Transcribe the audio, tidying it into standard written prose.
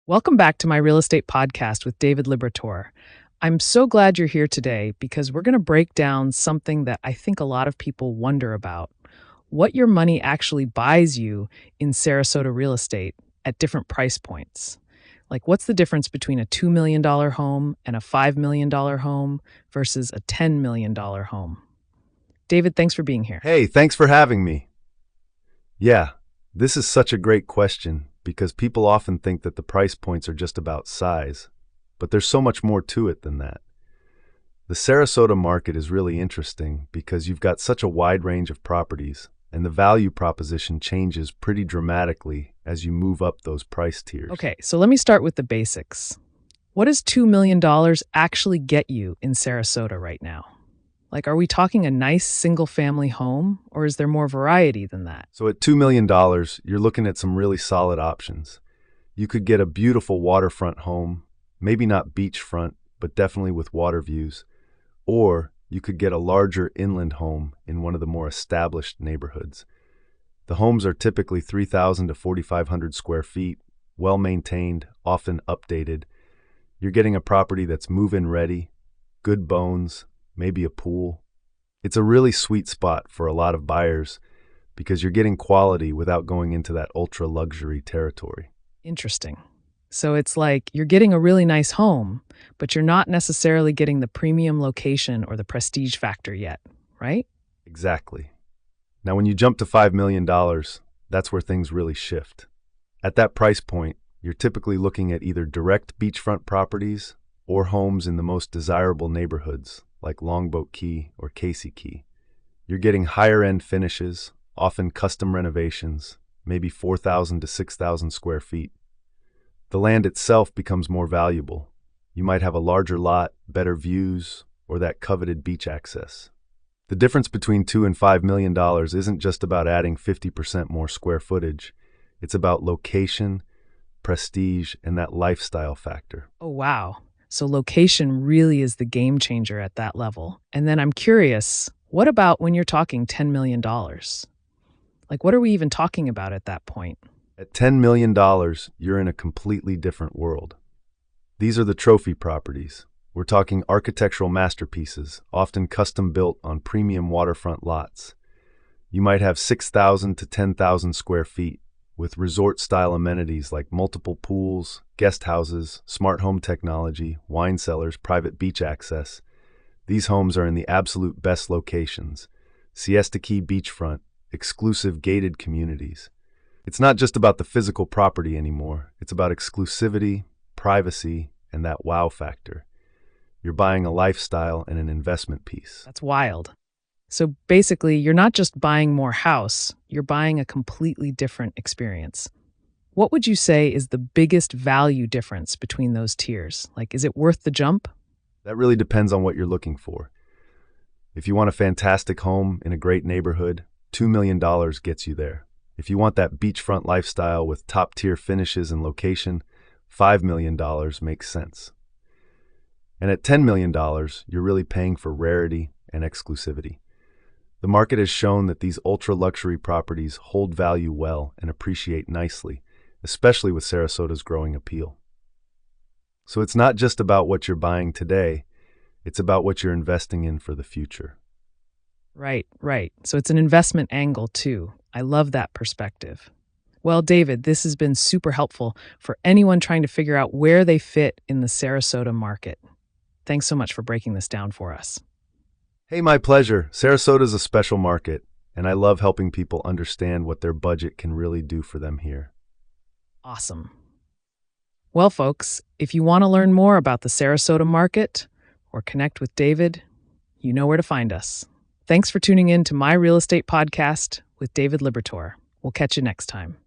Welcome back to my real estate podcast with David Liberator. I'm so glad you're here today because we're going to break down something that I think a lot of people wonder about: what your money actually buys you in Sarasota real estate at different price points. Like, what's the difference between a $2 million home and a $5 million home versus a $10 million home? David, thanks for being here. Hey, thanks for having me. Yeah, this is such a great question because people often think that the price points are just about size, but there's so much more to it than that. The Sarasota market is really interesting because you've got such a wide range of properties, and the value proposition changes pretty dramatically as you move up those price tiers. Okay, so let me start with the basics. What does $2 million actually get you in Sarasota right now? Like, are we talking a nice single-family home, or is there more variety than that? So at $2 million, you're looking at some really solid options. You could get a beautiful waterfront home, maybe not beachfront, but definitely with water views. Or you could get a larger inland home in one of the more established neighborhoods. The homes are typically 3,000 to 4,500 square feet, well-maintained, often updated. You're getting a property that's move-in ready, good bones, maybe a pool. It's a really sweet spot for a lot of buyers because you're getting quality without going into that ultra-luxury territory. Interesting. So it's like you're getting a really nice home, but you're not necessarily getting the premium location or the prestige factor yet, right? Exactly. Now, when you jump to $5 million, that's where things really shift. At that price point, you're typically looking at either direct beachfront properties or homes in the most desirable neighborhoods, like Longboat Key or Casey Key. You're getting higher-end finishes, often custom renovations, maybe 4,000 to 6,000 square feet. The land itself becomes more valuable. You might have a larger lot, better views, or that coveted beach access. The difference between $2 and $5 million isn't just about adding 50% more square footage. It's about location, prestige, and that lifestyle factor. Oh, wow. So location really is the game changer at that level. And then I'm curious, what about when you're talking $10 million? Like, what are we even talking about at that point? At $10 million, you're in a completely different world. These are the trophy properties. We're talking architectural masterpieces, often custom built on premium waterfront lots. You might have 6,000 to 10,000 square feet, with resort-style amenities like multiple pools, guest houses, smart home technology, wine cellars, private beach access. These homes are in the absolute best locations: Siesta Key beachfront, exclusive gated communities. It's not just about the physical property anymore. It's about exclusivity, privacy, and that wow factor. You're buying a lifestyle and an investment piece. That's wild. So basically, you're not just buying more house, you're buying a completely different experience. What would you say is the biggest value difference between those tiers? Like, is it worth the jump? That really depends on what you're looking for. If you want a fantastic home in a great neighborhood, $2 million gets you there. If you want that beachfront lifestyle with top-tier finishes and location, $5 million makes sense. And at $10 million, you're really paying for rarity and exclusivity. The market has shown that these ultra-luxury properties hold value well and appreciate nicely, especially with Sarasota's growing appeal. So it's not just about what you're buying today, it's about what you're investing in for the future. Right. So it's an investment angle too. I love that perspective. Well, David, this has been super helpful for anyone trying to figure out where they fit in the Sarasota market. Thanks so much for breaking this down for us. Hey, my pleasure. Sarasota's a special market, and I love helping people understand what their budget can really do for them here. Awesome. Well, folks, if you want to learn more about the Sarasota market or connect with David, you know where to find us. Thanks for tuning in to my real estate podcast with David Liberator. We'll catch you next time.